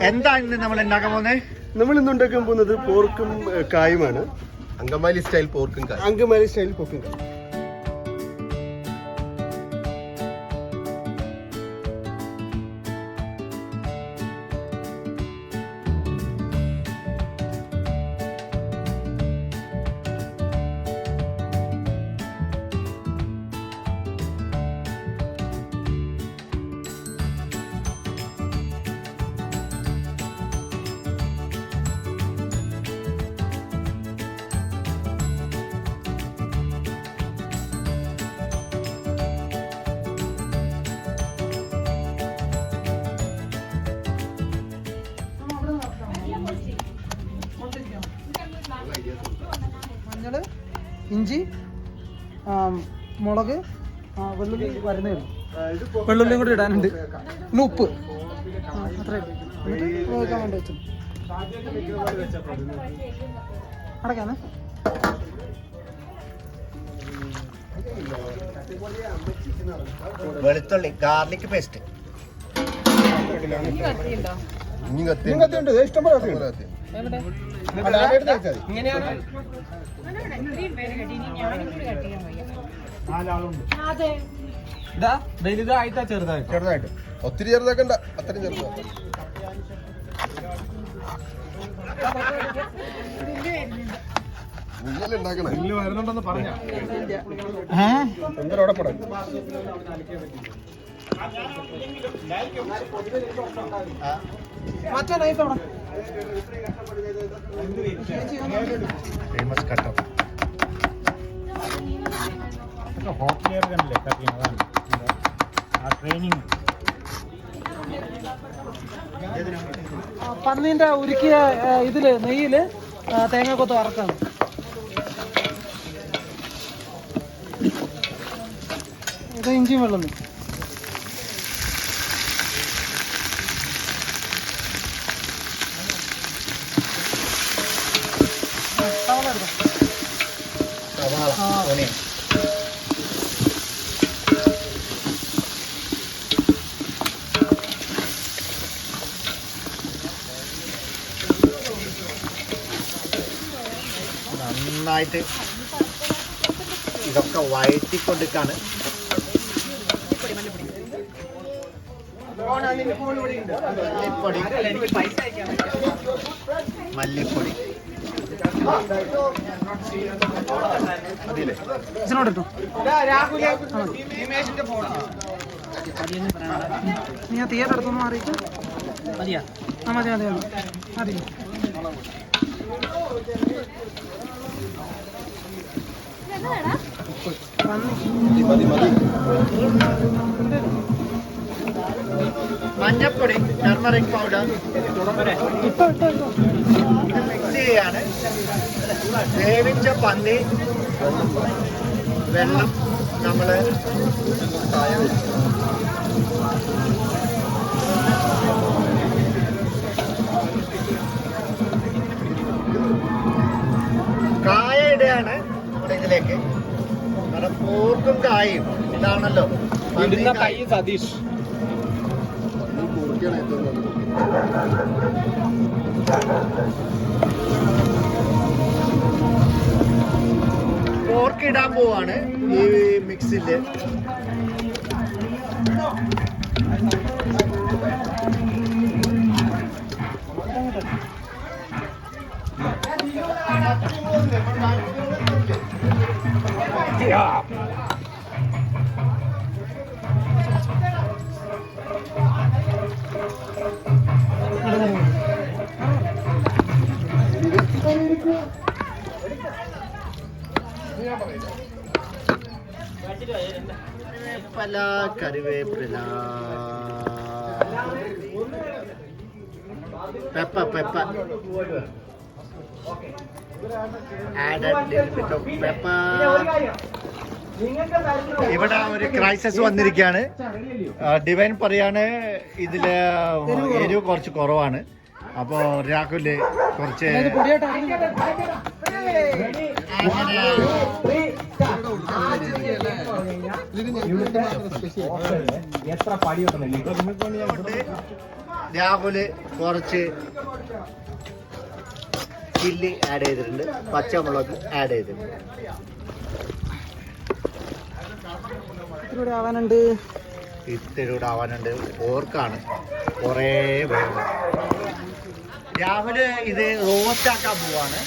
എന്താണ് നമ്മൾ ഉണ്ടാക്കാൻ പോകുന്നത്? നമ്മൾ ഇന്ന് ഉണ്ടാക്കാൻ പോകുന്നത് പോർക്കും കായുമാണ്. അങ്കമാലി സ്റ്റൈൽ പോർക്കും കായും. അങ്കമാലി സ്റ്റൈൽ പോർക്കും കായും. മഞ്ഞൾ, ഇഞ്ചി, മുളക്, വെള്ളുള്ളി വരുന്നേ ഉള്ളൂ. വെള്ളുള്ളിയും കൂടി ഇടാനുണ്ട്. പിന്നെ ഉപ്പ്, അത്രേ ഉള്ളൂ. എന്നിട്ട് വേവിക്കാൻ വേണ്ടി വെച്ചു. അടയ്ക്കാന്ന് വെളുത്തുള്ളി, ഗാർലിക് പേസ്റ്റ്. കത്തിയുണ്ട്, ഇഷ്ടംപോലെ കത്തിയുണ്ട്. ചെറുതായിട്ട് ഒത്തിരി ചെറുതാക്കണ്ട, അത്രയും ചെറുതാക്ക. ഉണ്ടാക്കണേ വരുന്നുണ്ടെന്ന് പറഞ്ഞ എന്തോടെ പടം മറ്റേ നൈഫ് അവിടെ ഫേമസ് കട്ടർ. പന്നീന്റെ ഉരുക്കിയ ഇതില് നെയ്യില് തേങ്ങാക്കൊത്ത് വറക്കാണ്. ഇത് ഇഞ്ചിയും വെള്ളം. നന്നായിട്ട് ഇതൊക്കെ വഴറ്റിക്കൊണ്ടിരിക്കാണ്. മല്ലിപ്പൊടി ഇതിനോട്ടോ നീ ആ തീയുടെ അടുത്തൊന്നും അറിയിക്കും. മതിയാ? ആ മതി മതി മതി. മഞ്ഞപ്പൊടി, ടർമറിക് പൗഡർ മിക്സ് ചെയ്യാണ്. വേവിച്ച പന്നി, വെള്ളം നമ്മള് കായ ഇടുകയാണ് നമ്മുടെ ഇതിലേക്ക്. കാരണം പോർക്കും കായും ഇതാണല്ലോ സതീഷ്. പോർക്ക് ഇടാൻ പോവാണ് ഈ മിക്സില്. കറിവേപ്പില, പെപ്പർ ഇവിടെ ഒരു ക്രൈസിസ് വന്നിരിക്കുകയാണ്. ഡിവൈൻ പറയാണ് ഇതില് എരിവ് കുറച്ച് കുറവാണ്. അപ്പോ രാഹുല് കുറച്ച് രാഹുല് കുറച്ച് ചില്ലി ആഡ് ചെയ്തിട്ടുണ്ട്, പച്ചമുളക് ആഡ് ചെയ്തിട്ടുണ്ട്. ഇവിടെ ആവാനുണ്ട്. ഇത്തിരൂടെ ആവാനുണ്ട്. പോർക്കാണ് കുറേ വേണം. രാഹുല് ഇത് റോസ്റ്റ് ആക്കാൻ പോവാണ്.